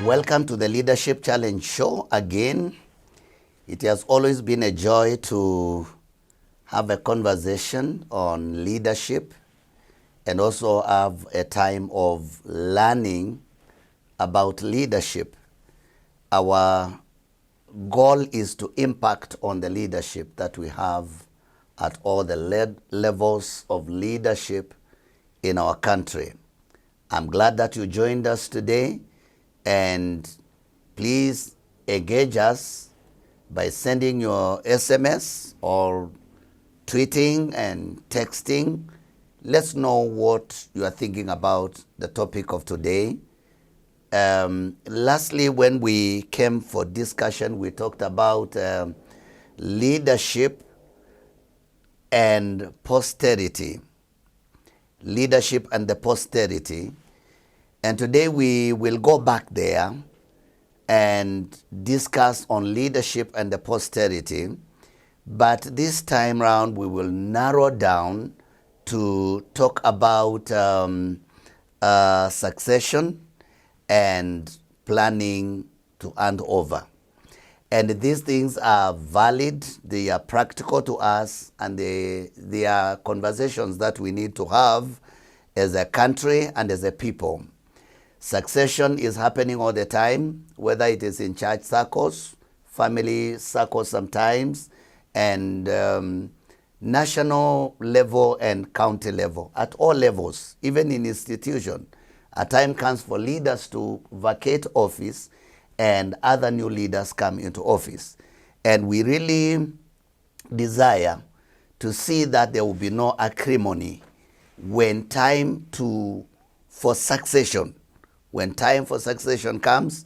Welcome to the Leadership Challenge Show again. It has always been a joy to have a conversation on leadership and also have a time of learning about leadership. Our goal is to impact on the leadership that we have at all the levels of leadership in our country. I'm glad that you joined us today, and please engage us by sending your SMS or tweeting and texting. Let's know what you are thinking about the topic of today. Lastly, when we came for discussion, we talked about leadership and posterity. Leadership and the posterity. And today we will go back there and discuss on leadership and the posterity. But this time round, we will narrow down to talk about succession and planning to hand over. And these things are valid, they are practical to us, and they are conversations that we need to have as a country and as a people. Succession is happening all the time, whether it is in church circles, family circles sometimes, and national level and county level, at all levels, even in institution. A time comes for leaders to vacate office and other new leaders come into office. And we really desire to see that there will be no acrimony when time for succession comes.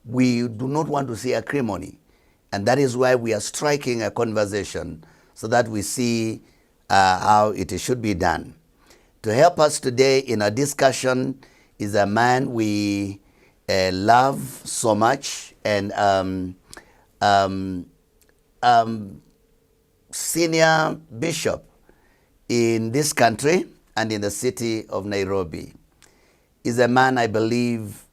We do not want to see acrimony. And that is why we are striking a conversation so that we see how it should be done. To help us today in our discussion is a man we love so much, and senior bishop in this country and in the city of Nairobi. Is a man I believe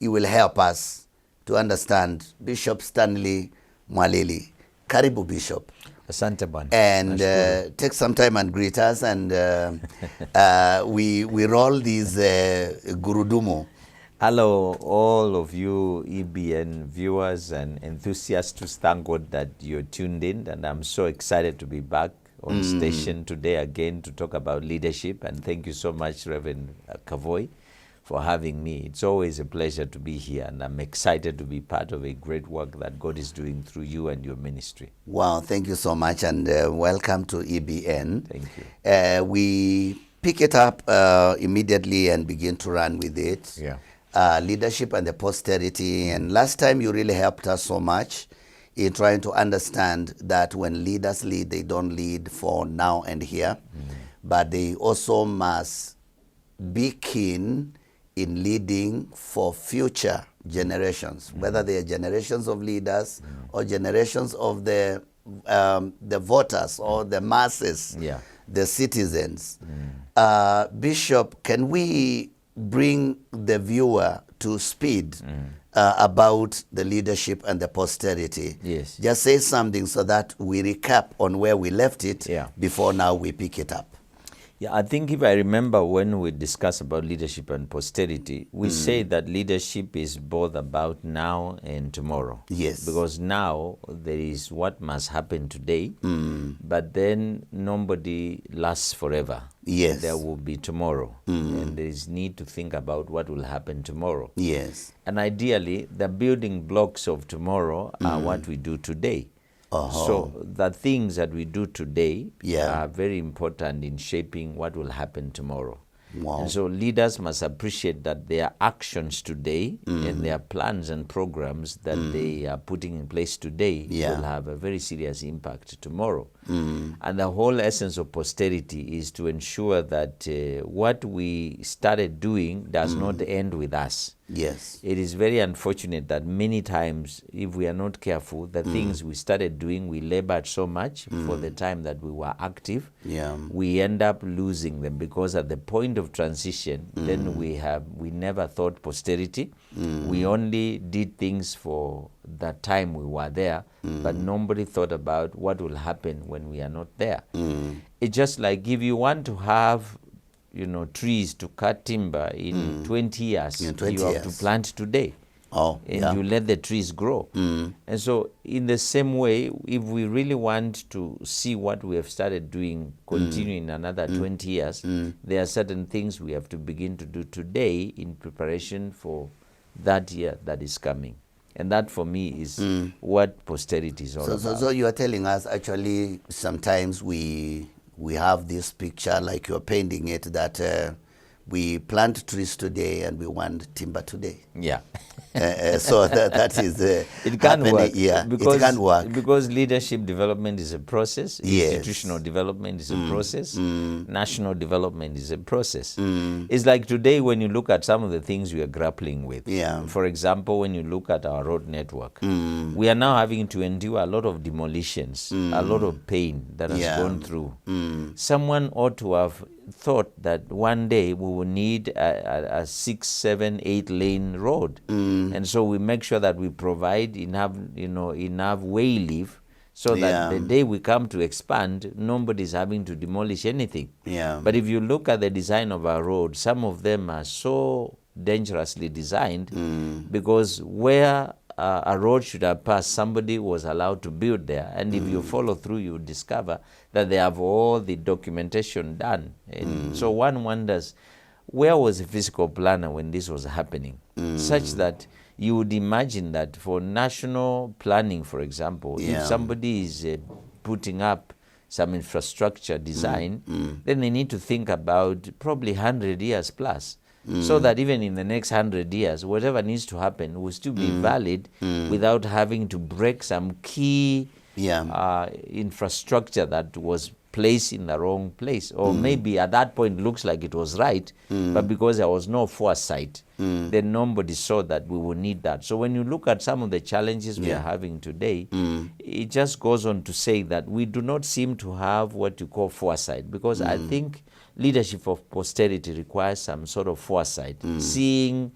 he will help us to understand. Bishop Stanley Mwalili. Karibu, Bishop. Asante bwana. And take some time and greet us, and we roll these gurudumu. Hello, all of you EBN viewers and enthusiasts. Thank God that you're tuned in, and I'm so excited to be back on station today again to talk about leadership. And thank you so much, Reverend Kavoi, for having me. It's always a pleasure to be here, and I'm excited to be part of a great work that God is doing through you and your ministry. Wow, thank you so much, and welcome to EBN. Thank you. We pick it up immediately and begin to run with it. Yeah. Leadership and the posterity. And last time you really helped us so much in trying to understand that when leaders lead, they don't lead for now and here, but they also must be keen in leading for future generations, whether they are generations of leaders or generations of the voters or the masses, the citizens. Bishop, can we bring the viewer to speed about the leadership and the posterity? Yes. Just say something so that we recap on where we left it before now we pick it up. Yeah, I think if I remember when we discussed about leadership and posterity, we say that leadership is both about now and tomorrow. Yes. Because now there is what must happen today, but then nobody lasts forever. Yes. There will be tomorrow, and there is need to think about what will happen tomorrow. Yes. And ideally, the building blocks of tomorrow are what we do today. So the things that we do today are very important in shaping what will happen tomorrow. Wow. And so leaders must appreciate that their actions today and their plans and programs that they are putting in place today will have a very serious impact tomorrow. And the whole essence of posterity is to ensure that what we started doing does not end with us. Yes. It is very unfortunate that many times, if we are not careful, the things we started doing, we labored so much for the time that we were active, we end up losing them, because at the point of transition, then we never thought posterity. We only did things for the time we were there, but nobody thought about what will happen when we are not there. It's just like if you want to have trees to cut timber in 20 years, you have to plant today. And you let the trees grow. And so in the same way, if we really want to see what we have started doing continuing another 20 years, there are certain things we have to begin to do today in preparation for that year that is coming. And that for me is what posterity is all about. So you are telling us, actually, sometimes we have this picture like you're painting it, that we plant trees today and we want timber today. Yeah. So that is it can't work. Yeah, because, it can't work. Because leadership development is a process. Yes. Institutional development is a process. National development is a process. It's like today when you look at some of the things we are grappling with. For example, when you look at our road network, we are now having to endure a lot of demolitions, a lot of pain that has gone through. Someone ought to have thought that one day we will need a 6, 7, 8 lane road, and so we make sure that we provide enough way leave so that the day we come to expand, nobody's having to demolish anything. But if you look at the design of our roads, some of them are so dangerously designed because where a road should have passed, somebody was allowed to build there. And if you follow through, you discover that they have all the documentation done. And so one wonders, where was the physical planner when this was happening? Such that you would imagine that for national planning, for example, if somebody is putting up some infrastructure design, then they need to think about probably 100 years plus. So that even in the next 100 years, whatever needs to happen will still be valid without having to break some key infrastructure that was placed in the wrong place. Or maybe at that point looks like it was right, but because there was no foresight, then nobody saw that we will need that. So when you look at some of the challenges we are having today, it just goes on to say that we do not seem to have what you call foresight, because I think leadership of posterity requires some sort of foresight, seeing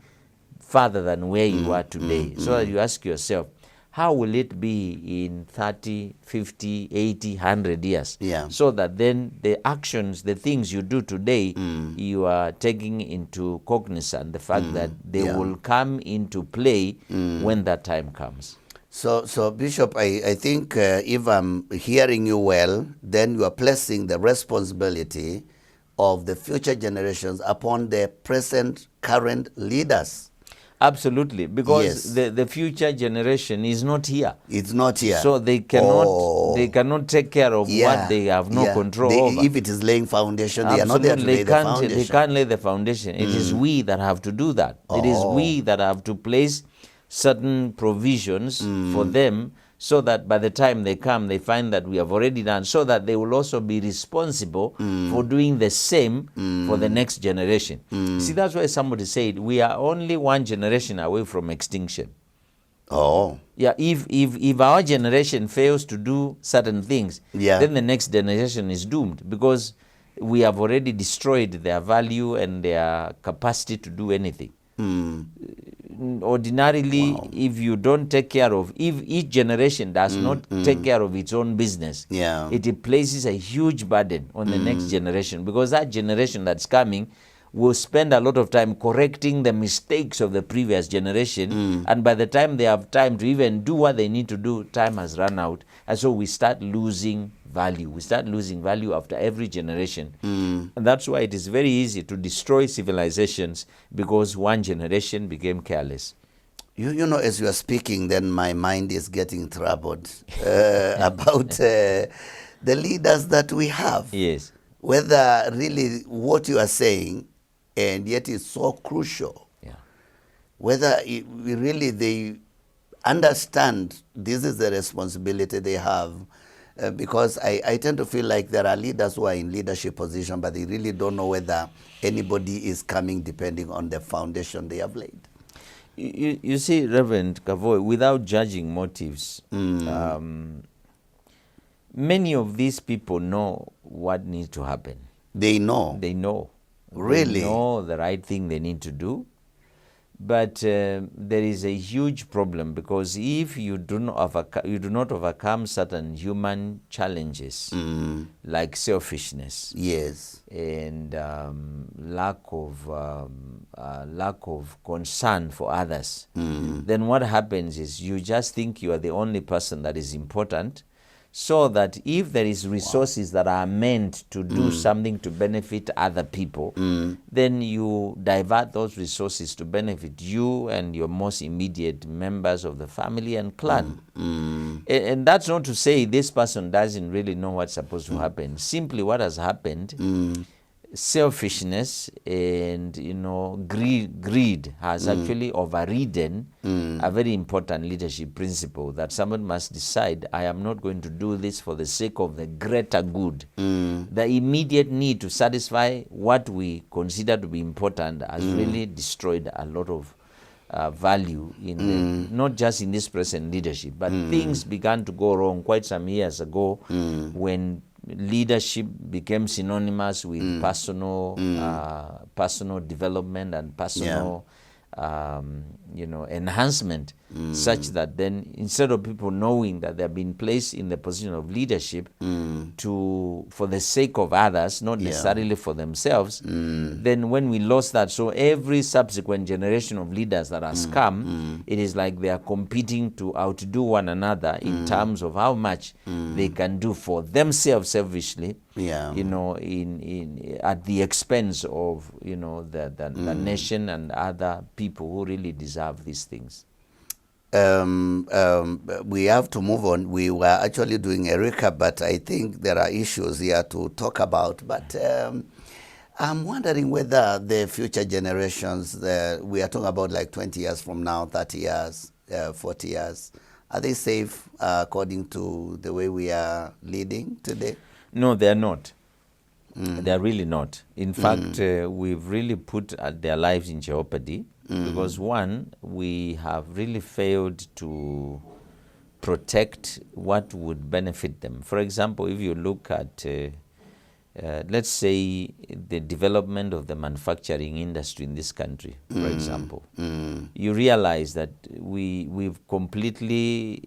further than where you are today, so that you ask yourself, how will it be in 30, 50, 80, 100 years? So that then the actions, the things you do today, you are taking into cognizance the fact that they will come into play when that time comes. So Bishop, I think if I'm hearing you well, then you are placing the responsibility of the future generations upon the current leaders. Absolutely, because the future generation is not here. It's not here. So they cannot take care of what they have no control over. If it is laying foundation, they are not there to lay the foundation. They can't lay the foundation. It is we that have to do that. It is we that have to place certain provisions for them, so that by the time they come, they find that we have already done, so that they will also be responsible for doing the same for the next generation. See, that's why somebody said we are only one generation away from extinction. Yeah, if our generation fails to do certain things, then the next generation is doomed, because we have already destroyed their value and their capacity to do anything. Ordinarily, if you don't take care of, if each generation does not take care of its own business, it places a huge burden on the next generation, because that generation that's coming will spend a lot of time correcting the mistakes of the previous generation, and by the time they have time to even do what they need to do, time has run out, and so we start losing value. We start losing value after every generation. And that's why it is very easy to destroy civilizations, because one generation became careless. You know, as you are speaking, then my mind is getting troubled about the leaders that we have. Yes. Whether really what you are saying, and yet it's so crucial, whether they understand this is the responsibility they have, because I tend to feel like there are leaders who are in leadership position, but they really don't know whether anybody is coming depending on the foundation they have laid. You see, Reverend Kavoi, without judging motives, many of these people know what needs to happen. They know. They know. Really? They know the right thing they need to do. But there is a huge problem, because if you do not overcome certain human challenges, like selfishness, Yes, and lack of concern for others, then what happens is you just think you are the only person that is important, so that if there is resources that are meant to do something to benefit other people, then you divert those resources to benefit you and your most immediate members of the family and clan. And that's not to say this person doesn't really know what's supposed to happen. Simply what has happened, selfishness and greed has actually overridden a very important leadership principle, that someone must decide, I am not going to do this for the sake of the greater good. The immediate need to satisfy what we consider to be important has really destroyed a lot of value in not just in this present leadership, but things began to go wrong quite some years ago when leadership became synonymous with personal development and personal enhancement, such that then instead of people knowing that they have been placed in the position of leadership for the sake of others, not necessarily for themselves, then when we lost that, so every subsequent generation of leaders that has come, it is like they are competing to outdo one another in terms of how much they can do for themselves selfishly, at the expense of the nation and other people who really deserve these things. We have to move on. We were actually doing a recap, but I think there are issues here to talk about. But I'm wondering whether the future generations, we are talking about like 20 years from now, 30 years, 40 years, are they safe according to the way we are leading today? No, they're not. They're really not. In fact, we've really put their lives in jeopardy because, one, we have really failed to protect what would benefit them. For example, if you look at, let's say, the development of the manufacturing industry in this country, for example, you realize that we've completely,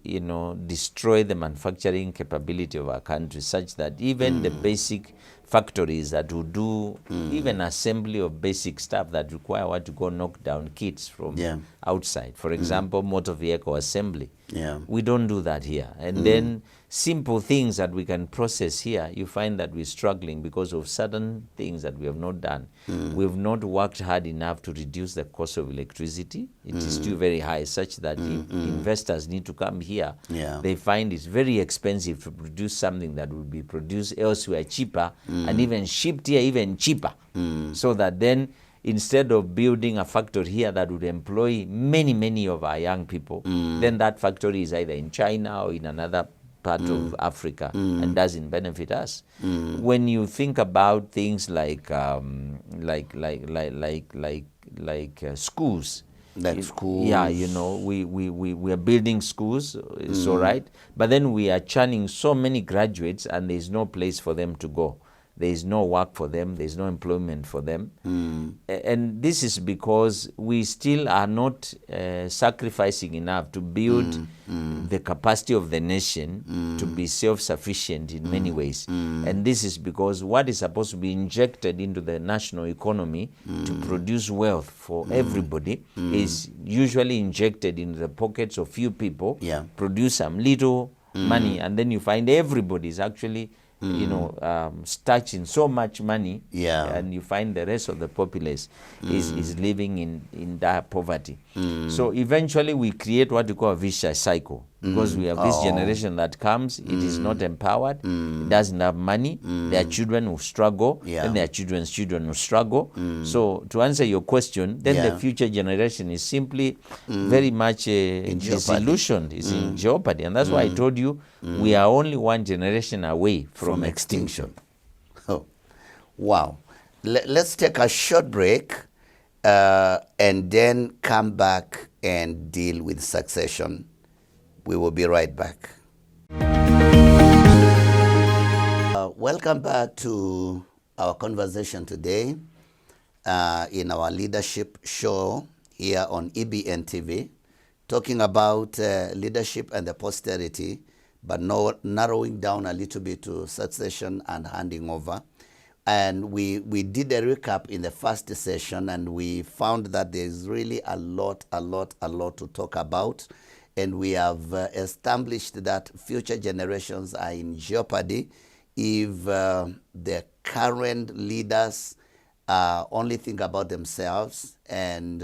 destroyed the manufacturing capability of our country, such that even the basic factories that will do even assembly of basic stuff that require what to go knock down kits from outside. For example, motor vehicle assembly. We don't do that here. And then simple things that we can process here, you find that we're struggling because of certain things that we have not done. We've not worked hard enough to reduce the cost of electricity. It is still very high, such that if investors need to come here, they find it's very expensive to produce something that will be produced elsewhere cheaper and even shipped here even cheaper. So that then instead of building a factory here that would employ many, many of our young people, then that factory is either in China or in another part of Africa and doesn't benefit us. When you think about things like schools, schools. Yeah, we are building schools, it's all right, but then we are churning so many graduates and there's no place for them to go. There is no work for them. There is no employment for them. And this is because we still are not sacrificing enough to build the capacity of the nation to be self-sufficient in many ways. And this is because what is supposed to be injected into the national economy to produce wealth for everybody is usually injected into the pockets of few people, produce some little money, and then you find everybody is actually stuck in so much money, and you find the rest of the populace is living in dire poverty. So eventually we create what we call a vicious cycle, because we have this generation that comes, it is not empowered, it doesn't have money, their children will struggle, and their children's children will struggle. So to answer your question, then the future generation is simply very much disillusioned, is in jeopardy. And that's why I told you we are only one generation away from extinction. Oh, wow. Let's take a short break and then come back and deal with succession. We will be right back. Welcome back to our conversation today in our leadership show here on EBN TV, talking about leadership and the posterity, but narrowing down a little bit to succession and handing over. And we did a recap in the first session, and we found that there's really a lot to talk about. And we have established that future generations are in jeopardy if the current leaders only think about themselves and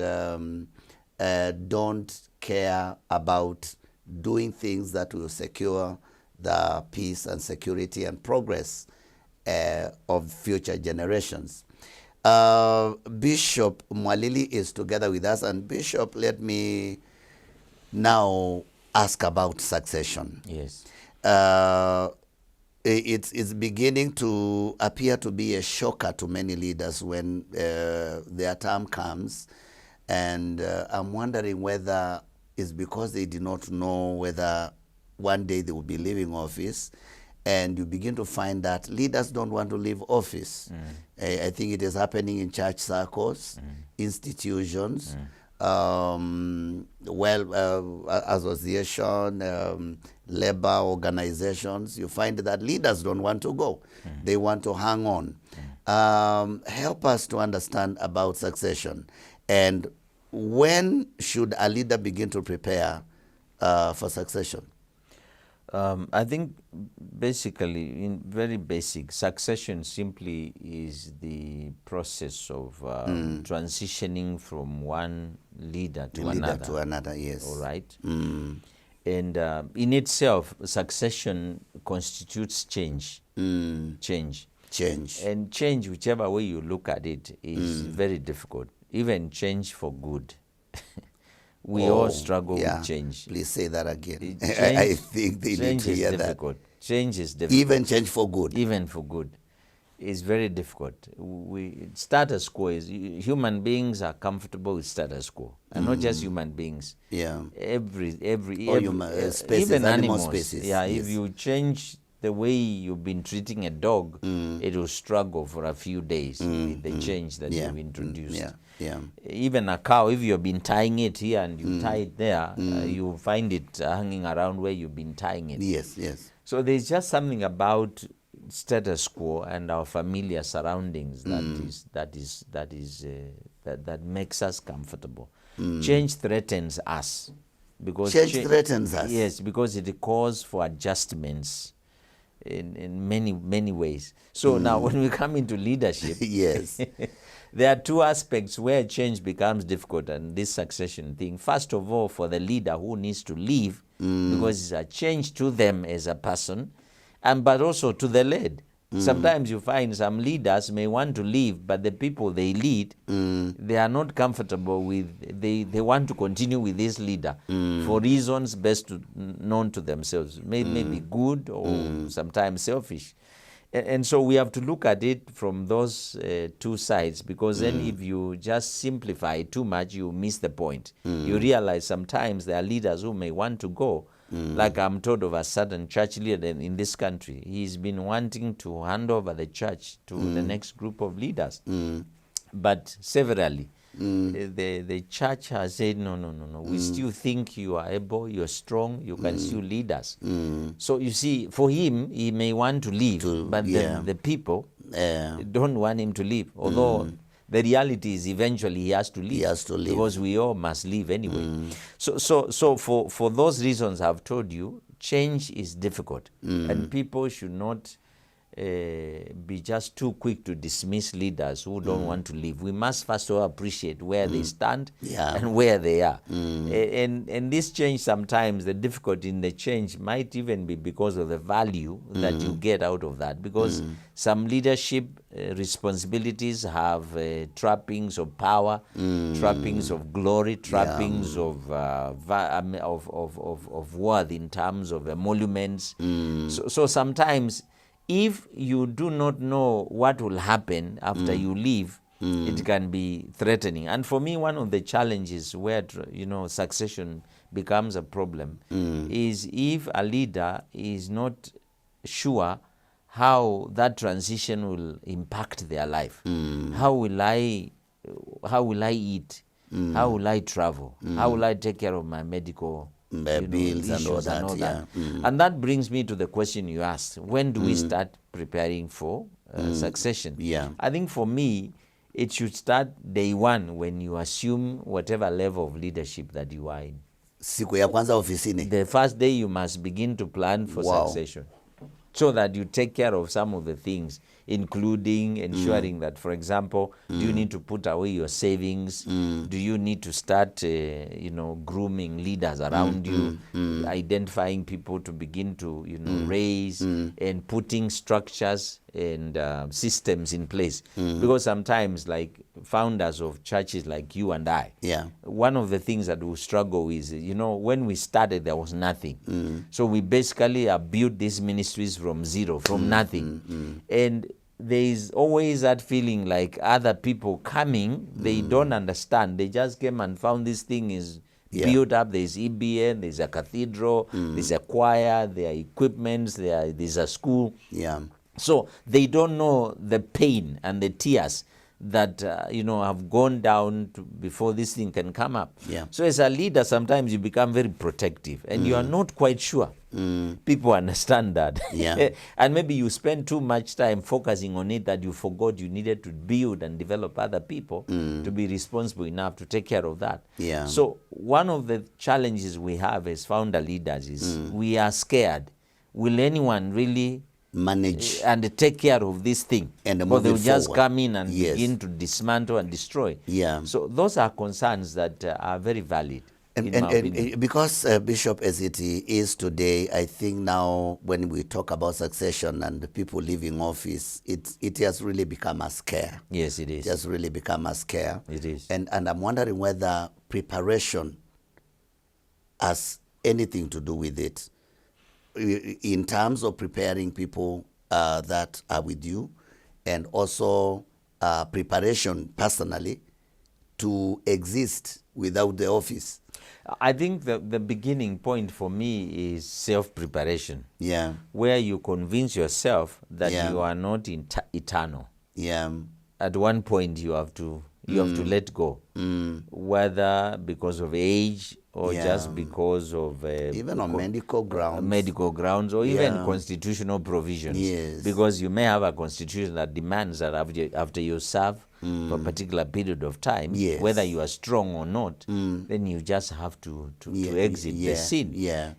don't care about doing things that will secure the peace and security and progress of future generations. Bishop Mwalili is together with us. And Bishop, let me now ask about succession. Yes. It's beginning to appear to be a shocker to many leaders when their term comes. And I'm wondering whether it's because they did not know whether one day they will be leaving office. And you begin to find that leaders don't want to leave office. I think it is happening in church circles, institutions, association, labor organizations. You find that leaders don't want to go. They want to hang on. Help us to understand about succession. And when should a leader begin to prepare for succession? I think basically, in very basic, succession simply is the process of transitioning from one leader to another. Yes. All right. And in itself, succession constitutes change. Change. And change, whichever way you look at it, is very difficult. Even change for good. We all struggle with change. Please say that again. I think they need to hear that. Change is difficult. Even change for good. Even for good. It's very difficult. Status quo is, human beings are comfortable with status quo. And not just human beings. Yeah. Every human species, even animal animals. species. Yeah, yes. if you change the way you've been treating a dog, it will struggle for a few days with the change that you've introduced. Even a cow, if you've been tying it here and you tie it there, you find it hanging around where you've been tying it. Yes. So there's just something about status quo and our familiar surroundings that makes us comfortable. Change threatens us. Because change threatens us. Yes, because it calls for adjustments in many ways. So now when we come into leadership, yes, there are two aspects where change becomes difficult, and this succession thing. First of all, for the leader who needs to leave, because it's a change to them as a person, but also to the led. Sometimes you find some leaders may want to leave, but the people they lead, they are not comfortable with, they want to continue with this leader for reasons best known to themselves, maybe good or sometimes selfish. And so we have to look at it from those two sides, because then if you just simplify it too much, you miss the point. You realize sometimes there are leaders who may want to go. Like I'm told of a certain church leader in this country. He's been wanting to hand over the church to the next group of leaders. But severally, the church has said, no. We still think you are able, you're strong, you can still lead us. So you see, for him, he may want to leave, but the people don't want him to leave. Although the reality is eventually he has to leave. He has to leave. Because we all must leave anyway. So for those reasons I've told you, change is difficult. And people should not be just too quick to dismiss leaders who don't want to leave. We must first of all appreciate where they stand and where they are. And this change, sometimes the difficulty in the change might even be because of the value that you get out of that, because some leadership responsibilities have trappings of power, trappings of glory, trappings of worth in terms of emoluments. So sometimes, if you do not know what will happen after you leave, it can be threatening. And for me, one of the challenges where succession becomes a problem is if a leader is not sure how that transition will impact their life. How will I eat? How will I travel? How will I take care of my medical bills and all that? And that brings me to the question you asked: when do we start preparing for succession? I think for me, it should start day one, when you assume whatever level of leadership that you are in. Siku ya kwanza ofisini. The first day you must begin to plan for succession, so that you take care of some of the things, including ensuring that, for example, do you need to put away your savings? Do you need to start, grooming leaders around you, identifying people to begin to, raise, and putting structures and systems in place? Because sometimes, like founders of churches like you and I, one of the things that we struggle with, when we started, there was nothing. So we basically built these ministries from zero, from nothing. And there is always that feeling like other people coming, they don't understand. They just came and found this thing is built up. There's EBN, there's a cathedral, there's a choir, there are equipments, there's a school. So they don't know the pain and the tears that have gone down before this thing can come up. So as a leader, sometimes you become very protective, and you are not quite sure people understand that. And maybe you spend too much time focusing on it that you forgot you needed to build and develop other people to be responsible enough to take care of that. So one of the challenges we have as founder leaders is we are scared. Will anyone really manage and take care of this thing? Or they'll just come in and begin to dismantle and destroy. So those are concerns that are very valid. And because, Bishop, as it is today, I think now when we talk about succession and the people leaving office, it has really become a scare. Yes, it is. It has really become a scare. It is. And I'm wondering whether preparation has anything to do with it, in terms of preparing people that are with you, and also preparation personally to exist without the office. I think the beginning point for me is self-preparation. Where you convince yourself that you are not eternal. At one point you have to let go, whether because of age or just because of even on medical grounds, or even constitutional provisions. Because you may have a constitution that demands that after you serve for a particular period of time, whether you are strong or not, then you just have to exit the scene.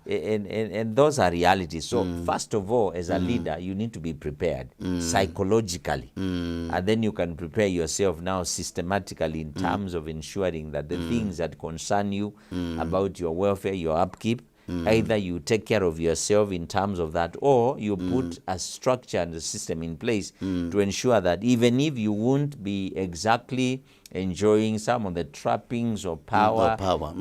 And those are realities. So first of all, as a leader, you need to be prepared psychologically, and then you can prepare yourself now systematically in terms of ensuring that the things that concern you about your welfare, your upkeep, either you take care of yourself in terms of that, or you put a structure and a system in place to ensure that even if you won't be exactly enjoying some of the trappings of power,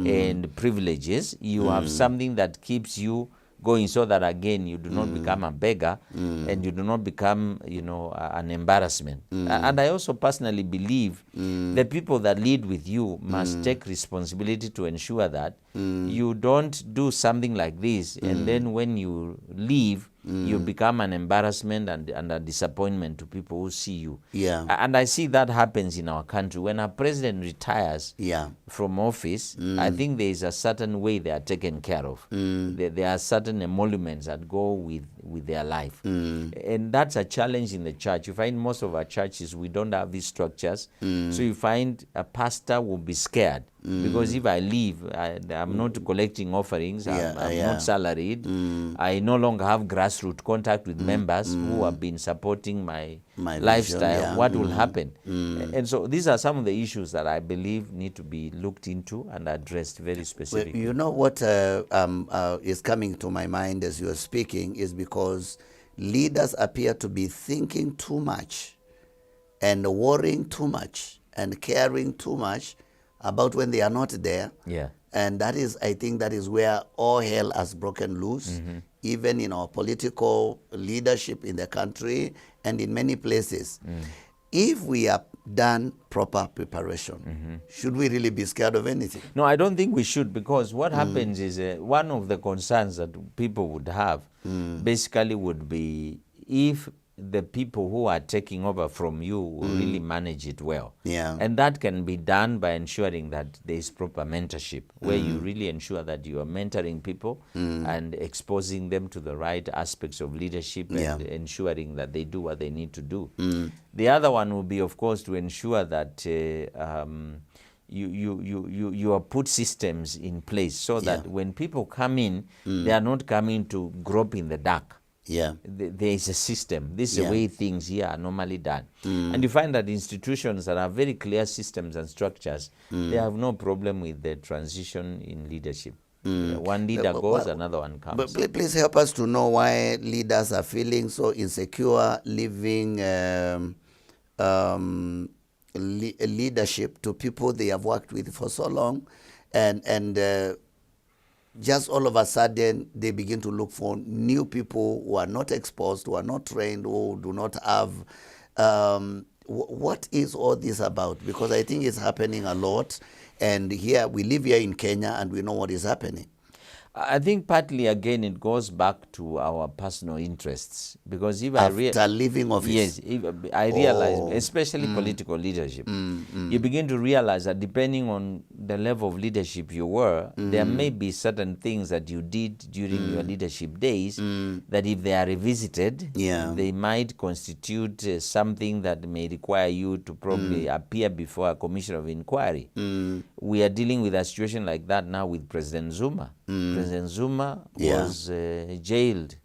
and privileges, you have something that keeps you going, so that again you do not become a beggar and you do not become an embarrassment. And I also personally believe the people that lead with you must take responsibility to ensure that you don't do something like this and then when you leave you become an embarrassment and a disappointment to people who see you. And I see that happens in our country. When a president retires from office, I think there is a certain way they are taken care of. There are certain emoluments that go with with their life. And that's a challenge in the church. You find most of our churches, we don't have these structures. So you find a pastor will be scared because if I leave, I'm not collecting offerings, I'm not salaried, I no longer have grassroots contact with members who have been supporting my lifestyle. Vision, what will happen? And so these are some of the issues that I believe need to be looked into and addressed very specifically. Well, you know what is coming to my mind as you are speaking is because leaders appear to be thinking too much and worrying too much and caring too much about when they are not there. Yeah. And that is, I think that is where all hell has broken loose, even in our political leadership in the country and in many places. If we have done proper preparation, should we really be scared of anything? No, I don't think we should, because what happens is one of the concerns that people would have basically would be if the people who are taking over from you will really manage it well. Yeah. And that can be done by ensuring that there is proper mentorship, where you really ensure that you are mentoring people and exposing them to the right aspects of leadership and ensuring that they do what they need to do. The other one will be, of course, to ensure that you are put systems in place so that when people come in, they are not coming to grope in the dark. Yeah. There is a system. This is the way things here are normally done. And you find that institutions that have very clear systems and structures, they have no problem with the transition in leadership. One leader goes, another one comes. But please help us to know why leaders are feeling so insecure leaving leadership to people they have worked with for so long, and just all of a sudden they begin to look for new people who are not exposed, who are not trained, who do not have. What is all this about? Because I think it's happening a lot, and here we live here in Kenya and we know what is happening. I think partly, again, it goes back to our personal interests. Because if After leaving office? Yes, if I realize, especially political leadership, you begin to realize that depending on the level of leadership you were, there may be certain things that you did during your leadership days that if they are revisited, they might constitute something that may require you to probably appear before a commission of inquiry. We are dealing with a situation like that now with President Zuma. President Zuma was jailed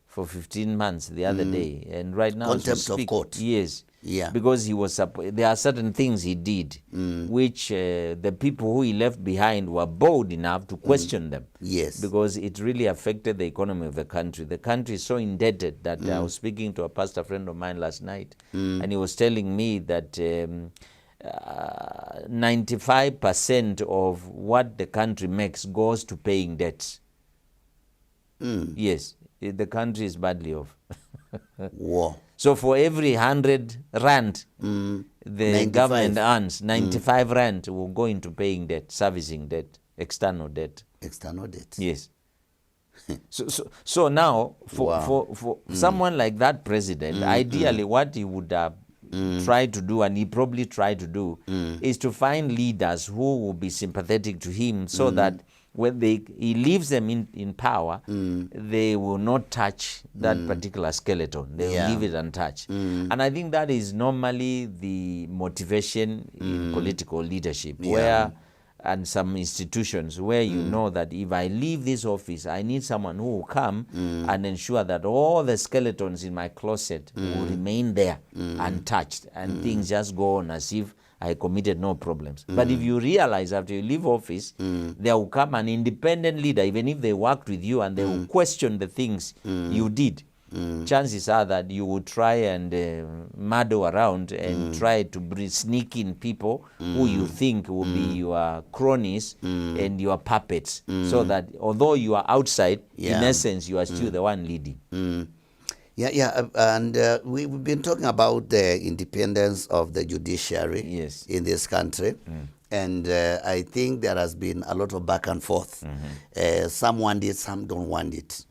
for 15 months the other day, and right now, contempt of court. Yes, Yeah. because he was. There are certain things he did, which the people who he left behind were bold enough to question them. Yes, because it really affected the economy of the country. The country is so indebted that I was speaking to a pastor friend of mine last night, and he was telling me that 95% of what the country makes goes to paying debts. Yes, the country is badly off. Wow. So for every 100 rand the 95. government earns, 95 rand will go into paying debt, servicing debt, external debt. External debt. Yes. So now for someone like that president, ideally what he would have tried to do, and he probably tried to do, is to find leaders who will be sympathetic to him, so that when he leaves them in power, they will not touch that particular skeleton. They will leave it untouched. And I think that is normally the motivation in political leadership, where and some institutions where you know that if I leave this office, I need someone who will come and ensure that all the skeletons in my closet will remain there untouched, and things just go on as if I committed no problems. But if you realize after you leave office, there will come an independent leader, even if they worked with you, and they will question the things you did. Chances are that you will try and muddle around and try to sneak in people who you think will be your cronies and your puppets, so that although you are outside, in essence, you are still the one leading. And we've been talking about the independence of the judiciary in this country. And I think there has been a lot of back and forth. Some want it, some don't want it.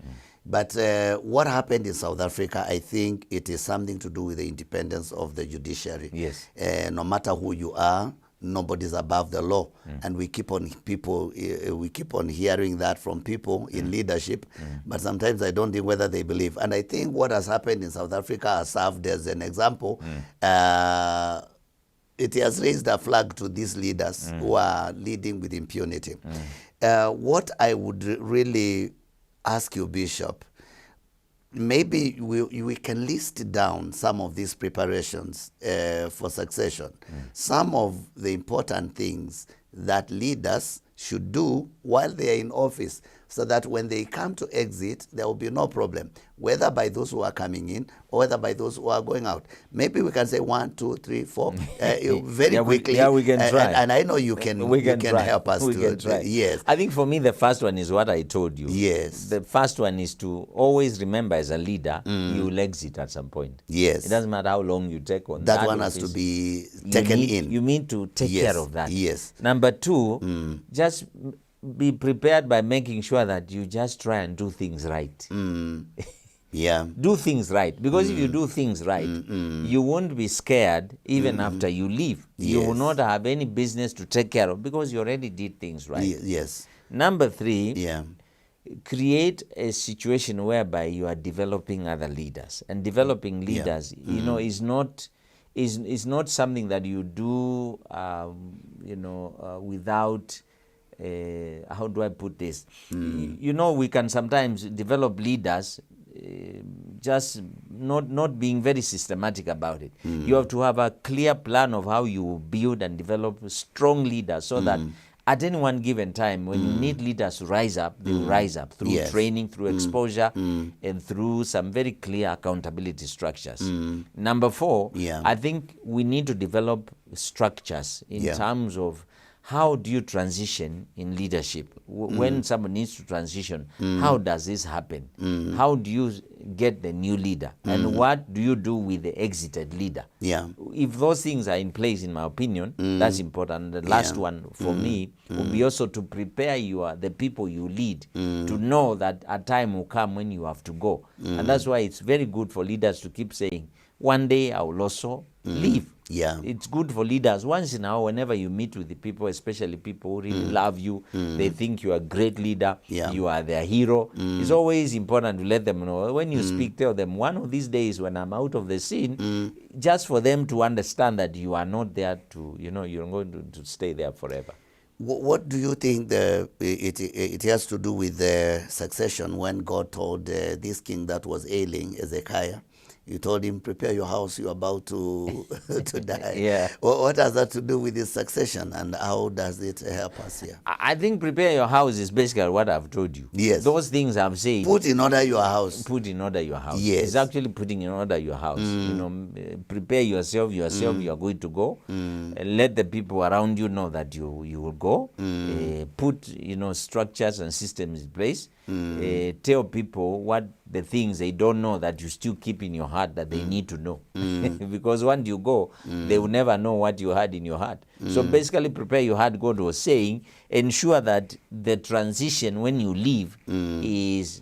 But what happened in South Africa, I think it is something to do with the independence of the judiciary. Yes. No matter who you are, nobody's above the law, and we keep on hearing that from people in leadership, but sometimes I don't think whether they believe. And I think what has happened in South Africa has served as an example. It has raised a flag to these leaders who are leading with impunity. What I would really ask you, Bishop, maybe we can list down some of these preparations for succession, some of the important things that leaders should do while they are in office, so that when they come to exit, there will be no problem, whether by those who are coming in or whether by those who are going out. Maybe we can say 1, 2, 3, 4, very quickly. We can try. And I know you can help us. Yes. I think for me, the first one is what I told you. Yes. The first one is to always remember, as a leader, you will exit at some point. Yes. It doesn't matter how long you take on that one has to be taken in. You need to take care of that. Yes. Number 2, just be prepared by making sure that you just try and do things right. Yeah. Do things right. Because if you do things right, you won't be scared even after you leave. You will not have any business to take care of because you already did things right. Yes. Number 3, create a situation whereby you are developing other leaders. And developing leaders, you know, is not something that you do, without... how do I put this? You know, we can sometimes develop leaders just not being very systematic about it. You have to have a clear plan of how you build and develop strong leaders, so that at any one given time, when you need leaders to rise up, they will rise up through training, through exposure, and through some very clear accountability structures. Number 4, I think we need to develop structures in terms of how do you transition in leadership? When someone needs to transition, how does this happen? How do you get the new leader? And what do you do with the exited leader? If those things are in place, in my opinion, that's important. The last one for me will be also to prepare the people you lead to know that a time will come when you have to go. And that's why it's very good for leaders to keep saying, one day I will also leave. It's good for leaders once in a while, whenever you meet with the people, especially people who really love you, they think you are a great leader, you are their hero. It's always important to let them know. When you speak, tell them, one of these days when I'm out of the scene, just for them to understand that you are not there to, you're going to stay there forever. What do you think it has to do with the succession when God told this king that was ailing, Hezekiah? You told him, prepare your house, you're about to die. What has that to do with his succession, and how does it help us here? I think prepare your house is basically what I've told you. Yes. Those things I've said. Put in order your house. Put in order your house. Yes. It's actually putting in order your house. Prepare yourself, you are going to go. Let the people around you know that you will go. Put, structures and systems in place. Tell people what the things they don't know that you still keep in your heart that they need to know. Because once you go, they will never know what you had in your heart. So basically prepare your heart, God was saying. Ensure that the transition when you leave is,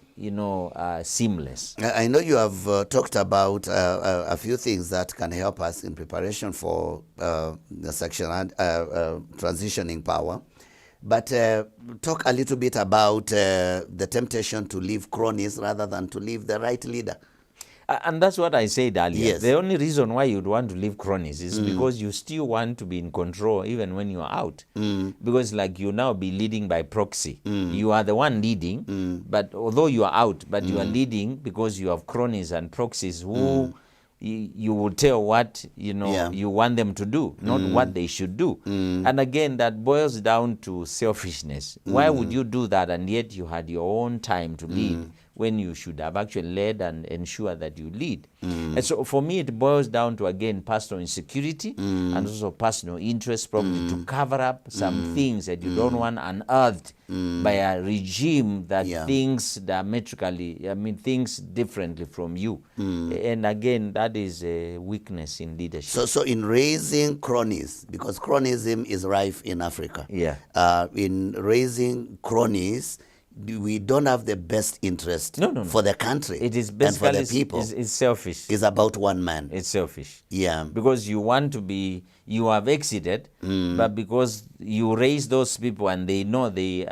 seamless. I know you have talked about a few things that can help us in preparation for the transitioning power. But talk a little bit about the temptation to leave cronies rather than to leave the right leader. And that's what I said earlier. Yes. The only reason why you'd want to leave cronies is because you still want to be in control even when you're out. Because like you now be leading by proxy. You are the one leading, but although you are out, but you are leading because you have cronies and proxies who you will tell what you want them to do, not what they should do. And again, that boils down to selfishness. Why would you do that, and yet you had your own time to lead when you should have actually led and ensure that you lead? And so for me, it boils down to, again, personal insecurity and also personal interest, probably to cover up some things that you don't want unearthed by a regime that thinks diametrically, thinks differently from you. And again, that is a weakness in leadership. So in raising cronies, because cronism is rife in Africa. In raising cronies, we don't have the best interest for the country. It is basically and for the people. It's selfish. It's about one man. It's selfish. Yeah. Because you want to be you have exited, but because you raise those people and they know they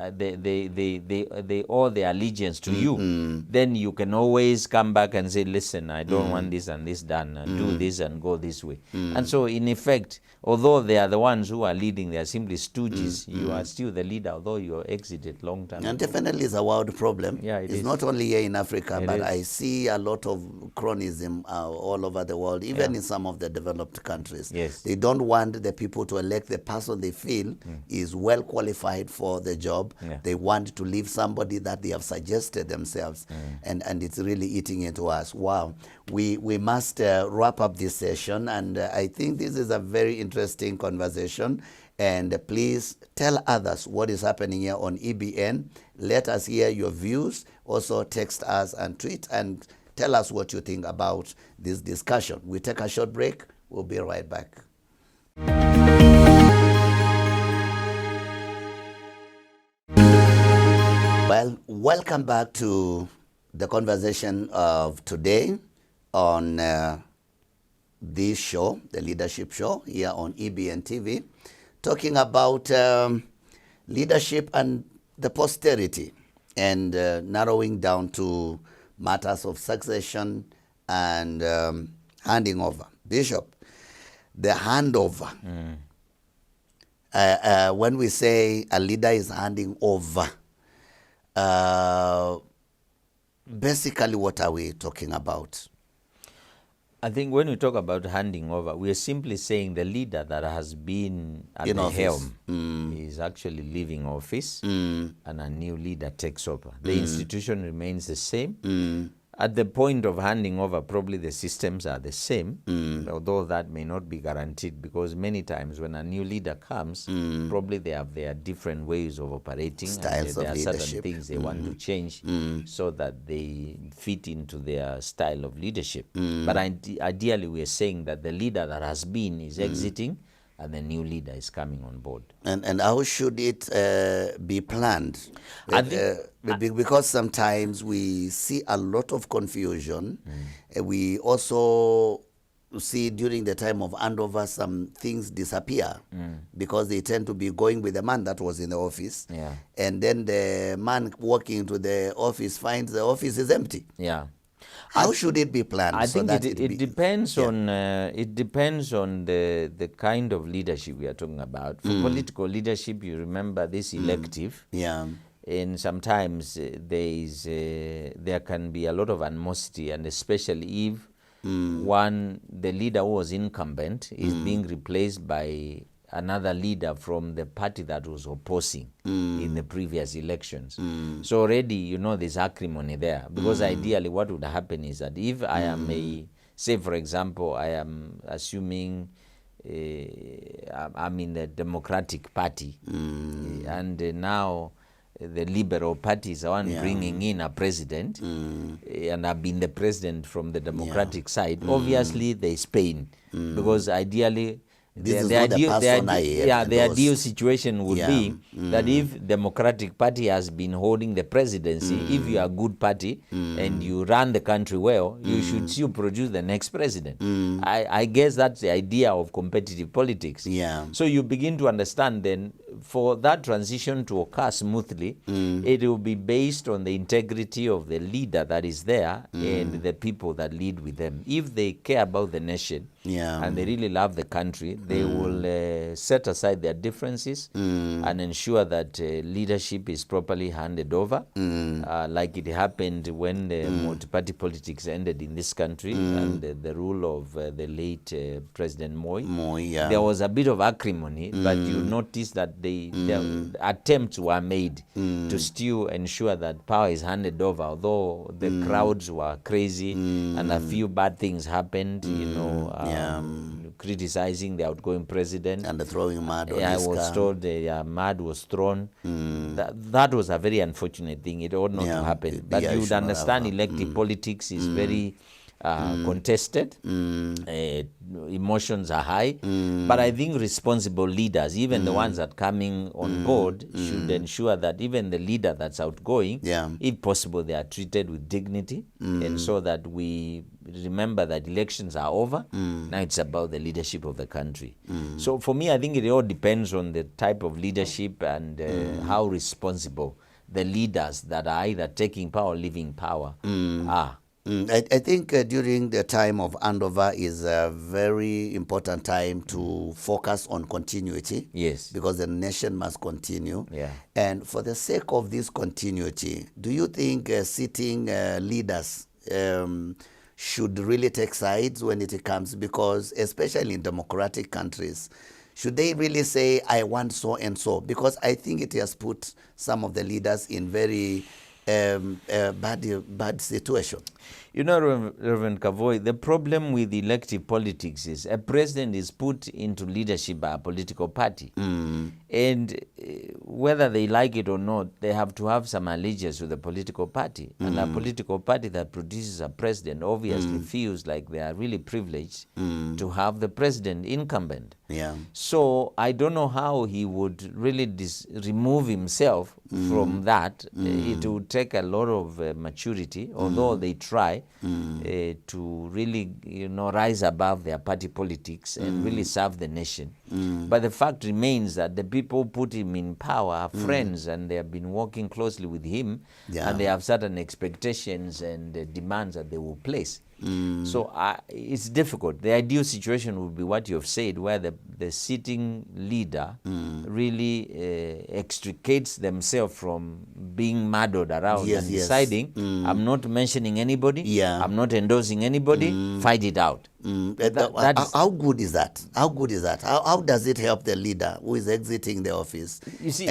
owe their allegiance to you, then you can always come back and say, listen, I don't want this and this done, and do this and go this way. And so in effect, although they are the ones who are leading, they are simply stooges. You are still the leader, although you exited long time And ago. definitely it's a world problem. Yeah, it's is. not only here in Africa, It but is. I see a lot of chronism all over the world, even in some of the developed countries. Yes. They don't want the people to elect the person they feel is well qualified for the job. Yeah. They want to leave somebody that they have suggested themselves, and it's really eating into us. Wow. We must wrap up this session, and I think this is a very interesting conversation. And please tell others what is happening here on EBN. Let us hear your views. Also text us and tweet and tell us what you think about this discussion. We take a short break. We'll be right back. Well, welcome back to the conversation of today on this show, the Leadership Show, here on EBN TV, talking about leadership and the posterity, and narrowing down to matters of succession and handing over. Bishop, the handover. When we say a leader is handing over, basically what are we talking about? I think when we talk about handing over, we are simply saying the leader that has been at the helm is actually leaving office, and a new leader takes over. The institution remains the same. At the point of handing over, probably the systems are the same, although that may not be guaranteed, because many times when a new leader comes, probably they have their different ways of operating. Styles and there of are certain leadership. things they want to change so that they fit into their style of leadership. But ideally, we are saying that the leader that has been is exiting, and the new leader is coming on board. And how should it be planned? I think- Because sometimes we see a lot of confusion. We also see during the time of handover some things disappear because they tend to be going with the man that was in the office. Yeah. And then the man walking into the office finds the office is empty. Yeah. How should it be planned? I so think that it depends on the kind of leadership we are talking about. For political leadership, you remember this elective, Yeah. and sometimes there can be a lot of animosity, and especially if the leader who was incumbent is being replaced by another leader from the party that was opposing in the previous elections. So already, there's acrimony there, because ideally what would happen is that if I am say for example, I am assuming I'm in the Democratic Party, and now the Liberal Party is the one bringing in a president, and I've been the president from the Democratic side. Obviously, there's pain, because ideally, the ideal situation would be that if Democratic Party has been holding the presidency, if you are a good party and you run the country well, you should still produce the next president. I guess that's the idea of competitive politics. Yeah. So you begin to understand then, for that transition to occur smoothly, it will be based on the integrity of the leader that is there and the people that lead with them. If they care about the nation and they really love the country, they will set aside their differences and ensure that leadership is properly handed over, like it happened when the multi-party politics ended in this country and the rule of the late President Moi. There was a bit of acrimony, but you notice that the attempts were made to still ensure that power is handed over, although the crowds were crazy and a few bad things happened, criticizing the outgoing president. And the throwing mud on I his was car. told mud was thrown. That was a very unfortunate thing. It ought not to happen. But you would should not understand have elective politics is very contested. Emotions are high. But I think responsible leaders, even the ones that are coming on board, should ensure that even the leader that's outgoing, if possible, they are treated with dignity, and so that we remember that elections are over. Now it's about the leadership of the country. So for me, I think it all depends on the type of leadership and how responsible the leaders that are either taking power or leaving power are. I think during the time of handover is a very important time to focus on continuity. Yes. Because the nation must continue. Yeah. And for the sake of this continuity, do you think sitting leaders should really take sides when it comes? Because especially in democratic countries, should they really say, I want so and so? Because I think it has put some of the leaders in very bad situation. You know, Reverend Kavoi, the problem with elective politics is a president is put into leadership by a political party. And whether they like it or not, they have to have some allegiance to the political party. And a political party that produces a president obviously feels like they are really privileged to have the president incumbent. Yeah. So I don't know how he would really remove himself from that. It would take a lot of maturity, although they try to really, rise above their party politics and really serve the nation. But the fact remains that the people who put him in power are friends, and they have been working closely with him, and they have certain expectations and demands that they will place. So it's difficult. The ideal situation would be what you have said, where the sitting leader really extricates themselves from being muddled around and deciding, I'm not mentioning anybody, I'm not endorsing anybody, fight it out. How good is that? How good is that? How does it help the leader who is exiting the office? You see,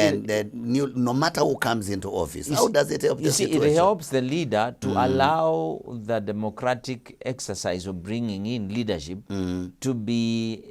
no matter who comes into office, how does it help the situation? It helps the leader to allow the democratic exercise of bringing in leadership to be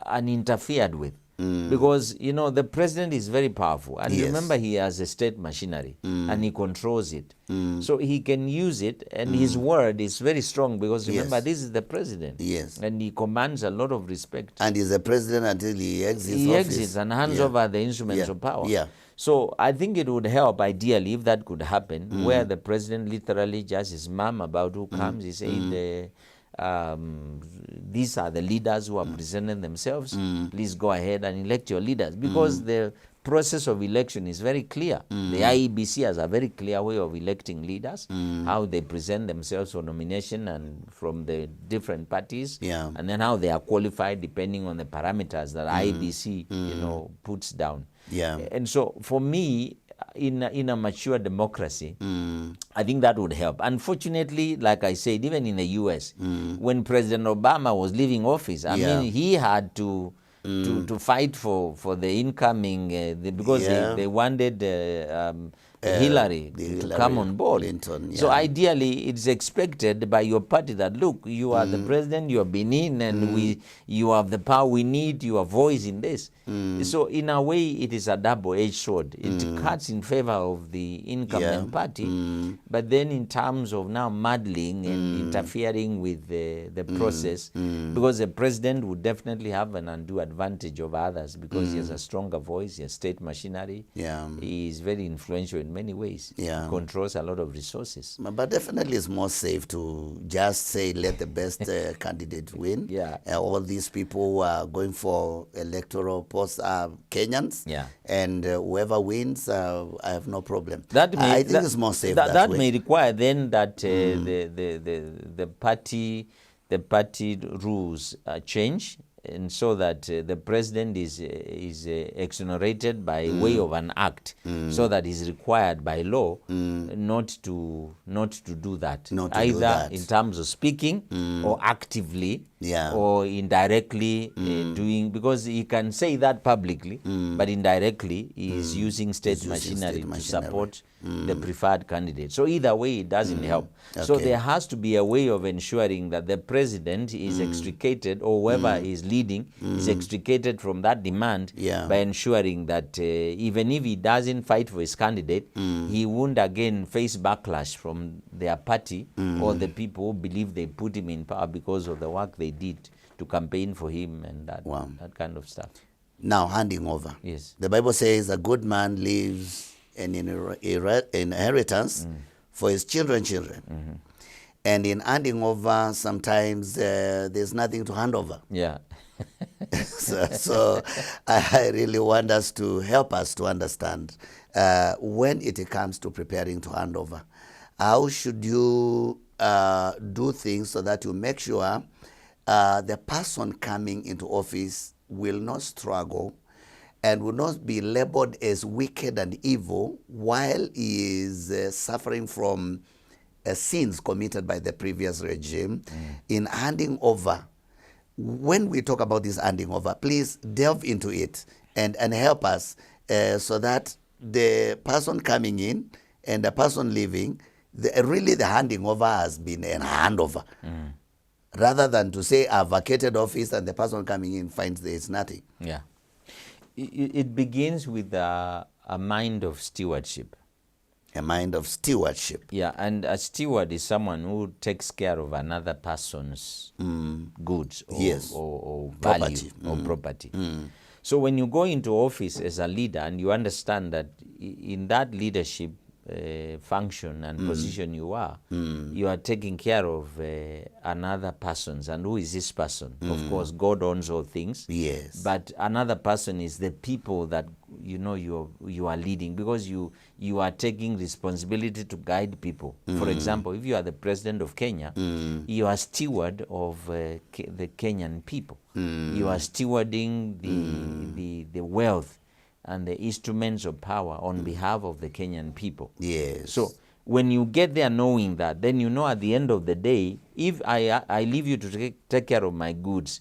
uninterfered with. Because, the president is very powerful. And remember, he has a state machinery and he controls it. So he can use it, and his word is very strong because, remember, this is the president. Yes. And he commands a lot of respect. And he's the president until he exits He office. exits and hands over the instruments of power. Yeah. So I think it would help, ideally, if that could happen, where the president literally just is mum about who comes. He said, these are the leaders who are presenting themselves. Please go ahead and elect your leaders. Because the process of election is very clear. The IEBC has a very clear way of electing leaders, how they present themselves for nomination and from the different parties, and then how they are qualified depending on the parameters that IEBC puts down. Yeah. And so for me, in a mature democracy, I think that would help. Unfortunately, like I said, even in the US, when President Obama was leaving office, I mean, he had to fight for the incoming, because they wanted Hillary to come on board. Clinton, So ideally, it's expected by your party that, look, you are the president, you have been in, and you have the power we need, your voice in this. So in a way, it is a double-edged sword. It cuts in favor of the incumbent party, but then in terms of now muddling and interfering with the process, because the president would definitely have an undue advantage over others because he has a stronger voice, he has state machinery, he is very influential in many ways, controls a lot of resources. But definitely it's more safe to just say, let the best candidate win. All these people who are going for electoral posts are Kenyans, and whoever wins, I have no problem. I think it's more safe that way. May require then that the party rules change, and so that the president is exonerated by way of an act, so that he's required by law not to do that, either in terms of speaking or actively or indirectly doing, because he can say that publicly, but indirectly he is using state machinery to support the preferred candidate. So either way, it doesn't help. So there has to be a way of ensuring that the president is extricated, or whoever is leading is extricated from that demand by ensuring that even if he doesn't fight for his candidate, he won't again face backlash from their party or the people who believe they put him in power because of the work they did to campaign for him and that, that kind of stuff. Now, handing over. Yes. The Bible says a good man leaves an inheritance for his children. And in handing over, sometimes there's nothing to hand over. Yeah. so I really want us to help us to understand when it comes to preparing to hand over. How should you do things so that you make sure the person coming into office will not struggle and will not be labeled as wicked and evil while he is suffering from sins committed by the previous regime in handing over. When we talk about this handing over, please delve into it and help us so that the person coming in and the person leaving, really the handing over has been a handover. Rather than to say I've vacated office and the person coming in finds there is nothing. Yeah. It begins with a mind of stewardship. A mind of stewardship. Yeah, and a steward is someone who takes care of another person's goods or value or property. So when you go into office as a leader and you understand that in that leadership function and position you are taking care of another person's. And who is this person? Of course, God owns all things. Yes. But another person is the people that you are leading, because you are taking responsibility to guide people. For example, if you are the president of Kenya, you are steward of the Kenyan people. You are stewarding the wealth and the instruments of power on behalf of the Kenyan people. Yes. So when you get there knowing that, then you know at the end of the day, if I leave you to take care of my goods,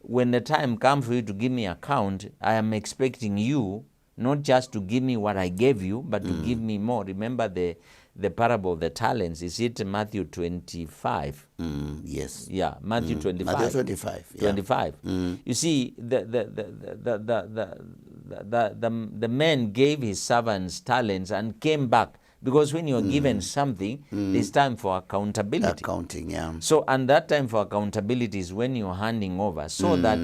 when the time comes for you to give me account, I am expecting you not just to give me what I gave you, but to give me more. Remember the parable of the talents. Is it Matthew 25? Yes. Yeah, Matthew 25. Matthew 25. Yeah. 25. You see, the man gave his servants talents and came back, because when you're given something, there's time for accountability. Accounting, yeah. So, and that time for accountability is when you're handing over, so that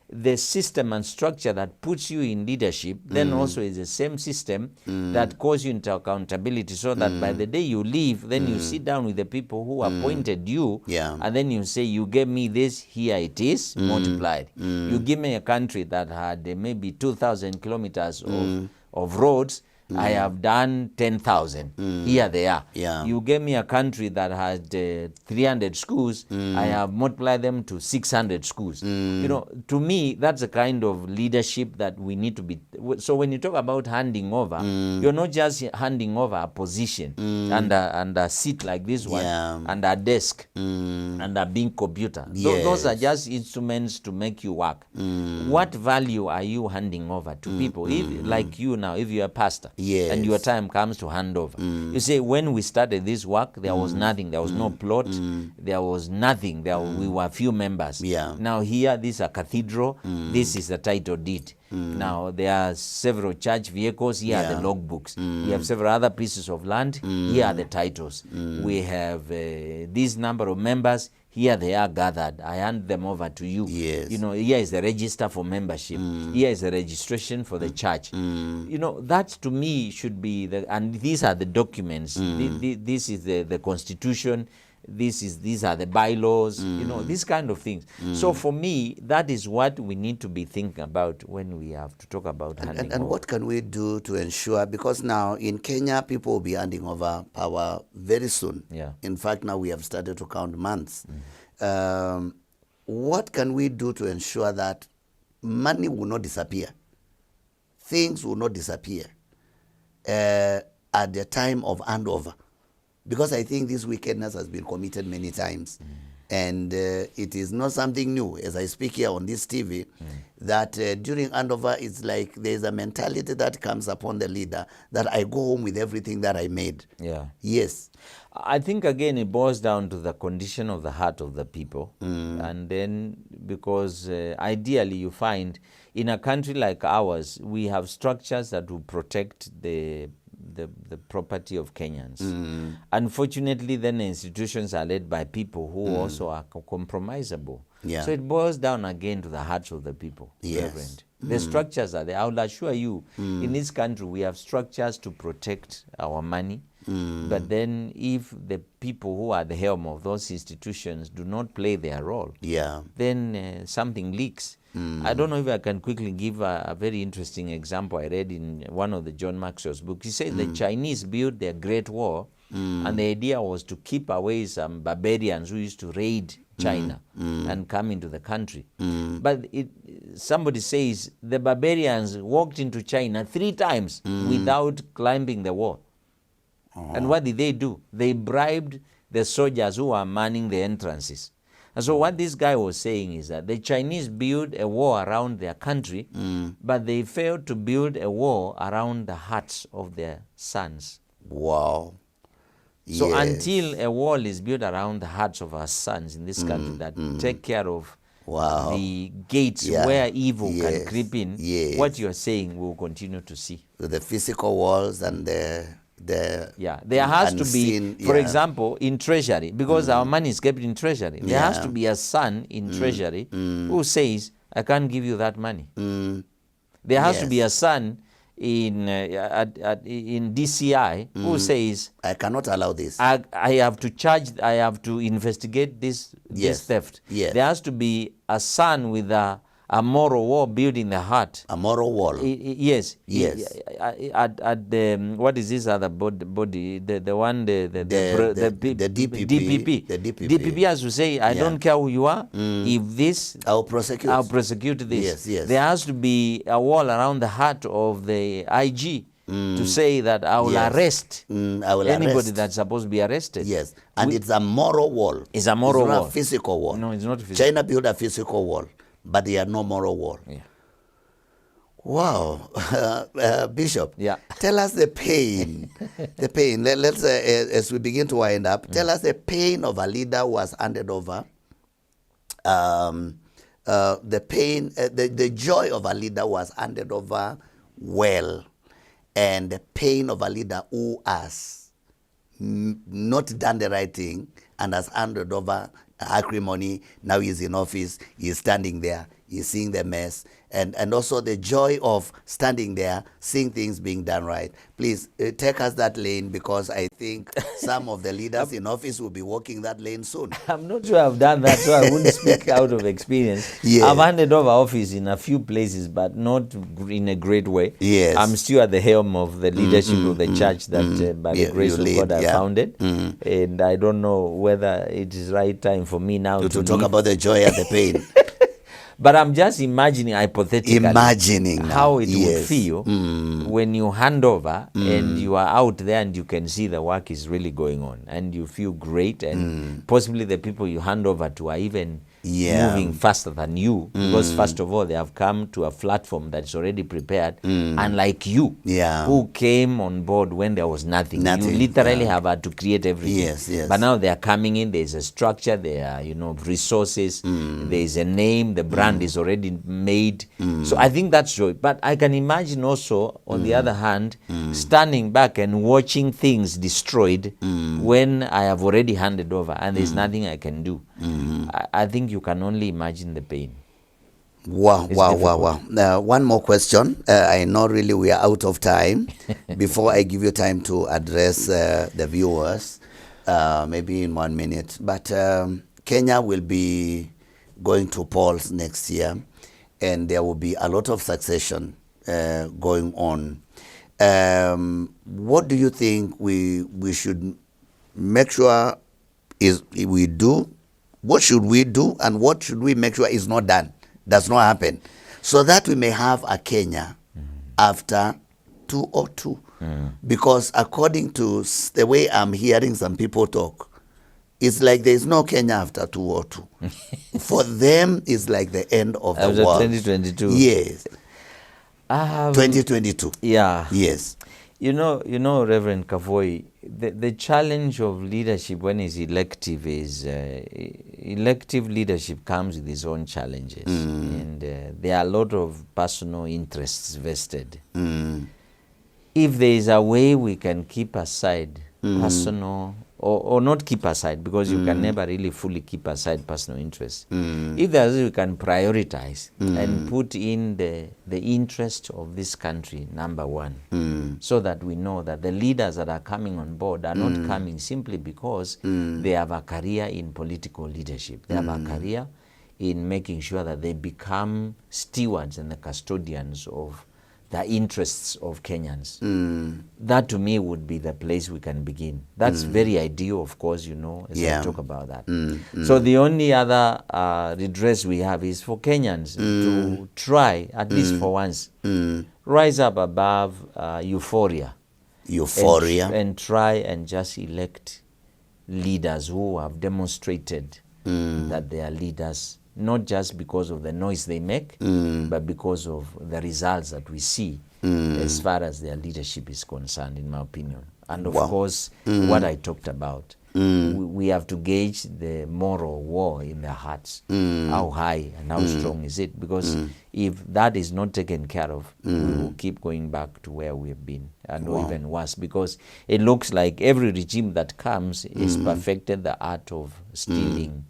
the system and structure that puts you in leadership then also is the same system that calls you into accountability, so that by the day you leave, then you sit down with the people who appointed you, and then you say, you gave me this, here it is, multiplied. You give me a country that had maybe 2,000 kilometers of roads, I have done 10,000. Here they are. Yeah. You gave me a country that had 300 schools. I have multiplied them to 600 schools. You know, to me, that's a kind of leadership that we need to be. So when you talk about handing over, you're not just handing over a position and a seat like this one, and a desk and a big computer. Yes. Those are just instruments to make you work. What value are you handing over to people? If, like you now, if you're a pastor, yes, and your time comes to hand over. You say, when we started this work, there was nothing. There was no plot. There was nothing. We were few members. Yeah. Now here, this is a cathedral. This is the title deed. Now there are several church vehicles. Here are the logbooks. We have several other pieces of land. Here are the titles. We have this number of members. Here they are gathered. I hand them over to you. Yes. You know, here is the register for membership. Here is the registration for the church. You know, that to me should be and these are the documents. This is the constitution. These are the bylaws. You know, these kind of things. So for me, that is what we need to be thinking about when we have to talk about handing over. And what can we do to ensure, because now in Kenya, people will be handing over power very soon. Yeah. In fact, now we have started to count months. What can we do to ensure that money will not disappear? Things will not disappear at the time of handover. Because I think this wickedness has been committed many times. And it is not something new, as I speak here on this TV, that during handover, it's like there's a mentality that comes upon the leader that I go home with everything that I made. Yeah. Yes. I think, again, it boils down to the condition of the heart of the people. And then, because ideally you find in a country like ours, we have structures that will protect the property of Kenyans. Unfortunately, then the institutions are led by people who also are compromisable. Yeah. So it boils down again to the hearts of the people. Yes. Reverend. The structures are there. I will assure you, in this country, we have structures to protect our money. But then if the people who are the helm of those institutions do not play their role, then something leaks. I don't know if I can quickly give a very interesting example I read in one of the John Maxwell's books. He said the Chinese built their Great Wall, and the idea was to keep away some barbarians who used to raid China and come into the country. But somebody says the barbarians walked into China 3 times without climbing the wall. And what did they do? They bribed the soldiers who were manning the entrances. And so what this guy was saying is that the Chinese built a wall around their country, but they failed to build a wall around the hearts of their sons. Wow. So until a wall is built around the hearts of our sons in this country that take care of the gates where evil can creep in, what you're saying we'll continue to see. The physical walls and there has to be, for example, in treasury, because our money is kept in treasury. There has to be a son in treasury who says, I can't give you that money. There has to be a son in DCI who says, I cannot allow this. I have to investigate this theft. Yes. There has to be a son with a moral wall built in the heart. A moral wall. Yes. At the what is this other body? The DPP. The DPP. DPP has to say, I don't care who you are. If this, I'll prosecute this. Yes. There has to be a wall around the heart of the IG to say that I will arrest anybody that's supposed to be arrested. Yes. And it's a moral wall. It's a moral wall. It's not a physical wall. No, it's not physical. China built a physical wall, but they had no moral wall. Yeah. Wow. Bishop, Yeah. tell us the pain. The pain. Let's, as we begin to wind up, tell us the pain of a leader who was handed over. The pain, the joy of a leader who was handed over well, and the pain of a leader who has not done the right thing and has handed over acrimony. Now he's in office, he's standing there, he's seeing the mess, and also the joy of standing there, seeing things being done right. Please take us that lane, because I think some of the leaders in office will be walking that lane soon. I'm not sure I've done that, so I wouldn't speak out of experience. Yeah. I've handed over office in a few places, but not in a great way. Yes. I'm still at the helm of the leadership of the church that by the grace of God I founded. And I don't know whether it is right time for me now to talk about the joy and the pain. But I'm just imagining hypothetically how it would yes. feel when you hand over and you are out there and you can see the work is really going on and you feel great, and possibly the people you hand over to are even moving faster than you, because first of all they have come to a platform that's already prepared, unlike you who came on board when there was nothing. You literally have had to create everything. Yes. But now they are coming in, there's a structure, there are resources, there's a name, the brand is already made. So I think that's joy. But I can imagine also, on the other hand, standing back and watching things destroyed when I have already handed over and there's nothing I can do. I think you can only imagine the pain. Wow. One more question. I know really we are out of time. Before I give you time to address the viewers, maybe in 1 minute. But Kenya will be going to polls next year, and there will be a lot of succession going on. What do you think we should make sure we do? What should we do, and what should we make sure is not done, does not happen, so that we may have a Kenya after 202? Because according to the way I'm hearing some people talk, it's like there is no Kenya after 2002. For them, it's like the end of the After world. 2022. Yes. 2022. Yeah. Yes. You know, Reverend Kavoi, the challenge of leadership when it's elective is elective leadership comes with its own challenges. And there are a lot of personal interests vested. If there is a way we can keep aside personal, or not keep aside, because you can never really fully keep aside personal interests. If there's a way we can prioritize and put in the interest of this country, number one, so that we know that the leaders that are coming on board are not coming simply because they have a career in political leadership. They have a career in making sure that they become stewards and the custodians of the interests of Kenyans. That to me would be the place we can begin. That's very ideal, of course, as I talk about that. So the only other redress we have is for Kenyans to try, at least for once, rise up above euphoria. And try and just elect leaders who have demonstrated that they are leaders, not just because of the noise they make, but because of the results that we see as far as their leadership is concerned, in my opinion. And of course, what I talked about. We have to gauge the moral war in their hearts. How high and how strong is it? Because if that is not taken care of, we will keep going back to where we have been, and even worse, because it looks like every regime that comes is perfected the art of stealing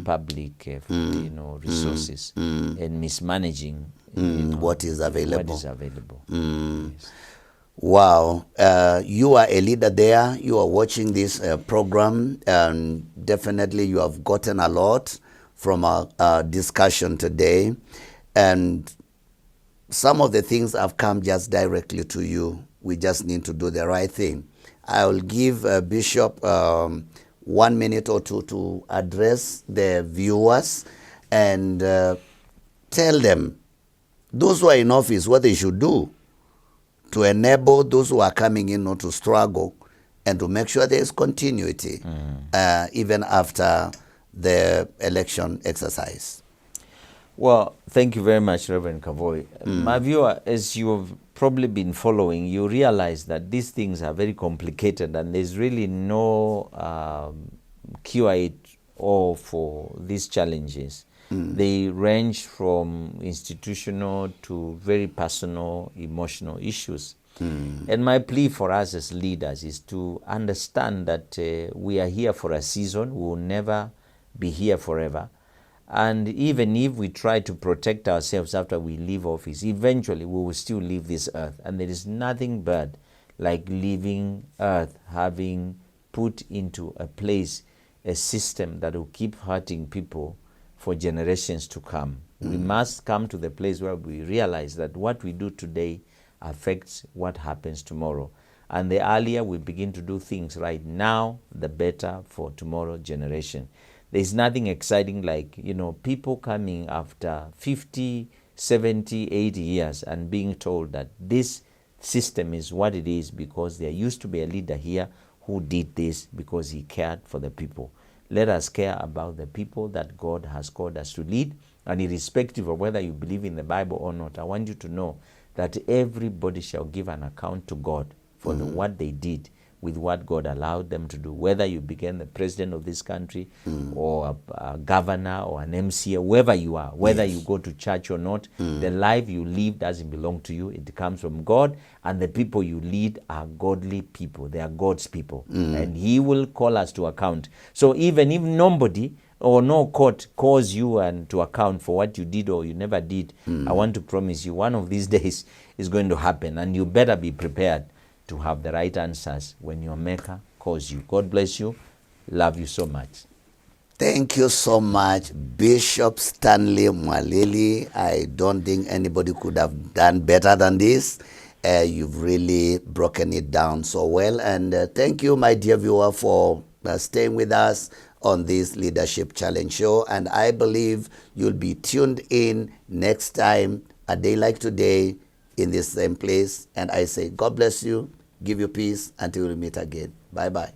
public resources and mismanaging what is available. Yes. Wow. You are a leader there. You are watching this program, and definitely you have gotten a lot from our discussion today. And some of the things have come just directly to you. We just need to do the right thing. I will give Bishop 1 minute or two to address the viewers and tell them, those who are in office, what they should do to enable those who are coming in not to struggle, and to make sure there is continuity even after the election exercise. Well, thank you very much, Reverend Kavoi. My viewer, as you've probably been following, you realize that these things are very complicated, and there's really no cure all for these challenges. They range from institutional to very personal, emotional issues. And my plea for us as leaders is to understand that we are here for a season. We will never be here forever. And even if we try to protect ourselves after we leave office, eventually we will still leave this earth. And there is nothing bad like leaving earth, having put into a place a system that will keep hurting people for generations to come. We must come to the place where we realize that what we do today affects what happens tomorrow. And the earlier we begin to do things right now, the better for tomorrow generation. There's nothing exciting like, people coming after 50, 70, 80 years and being told that this system is what it is because there used to be a leader here who did this because he cared for the people. Let us care about the people that God has called us to lead. And irrespective of whether you believe in the Bible or not, I want you to know that everybody shall give an account to God for what they did with what God allowed them to do. Whether you became the president of this country or a governor or an MC, whoever you are, whether you go to church or not, the life you live doesn't belong to you. It comes from God, and the people you lead are godly people. They are God's people, and He will call us to account. So even if nobody or no court calls you and to account for what you did or you never did, I want to promise you one of these days is going to happen, and you better be prepared to have the right answers when your maker calls you. God bless you. Love you so much. Thank you so much, Bishop Stanley Mwalili. I don't think anybody could have done better than this. You've really broken it down so well. And thank you, my dear viewer, for staying with us on this Leadership Challenge show. And I believe you'll be tuned in next time, a day like today, in this same place. And I say, God bless you, give you peace until we meet again. Bye-bye.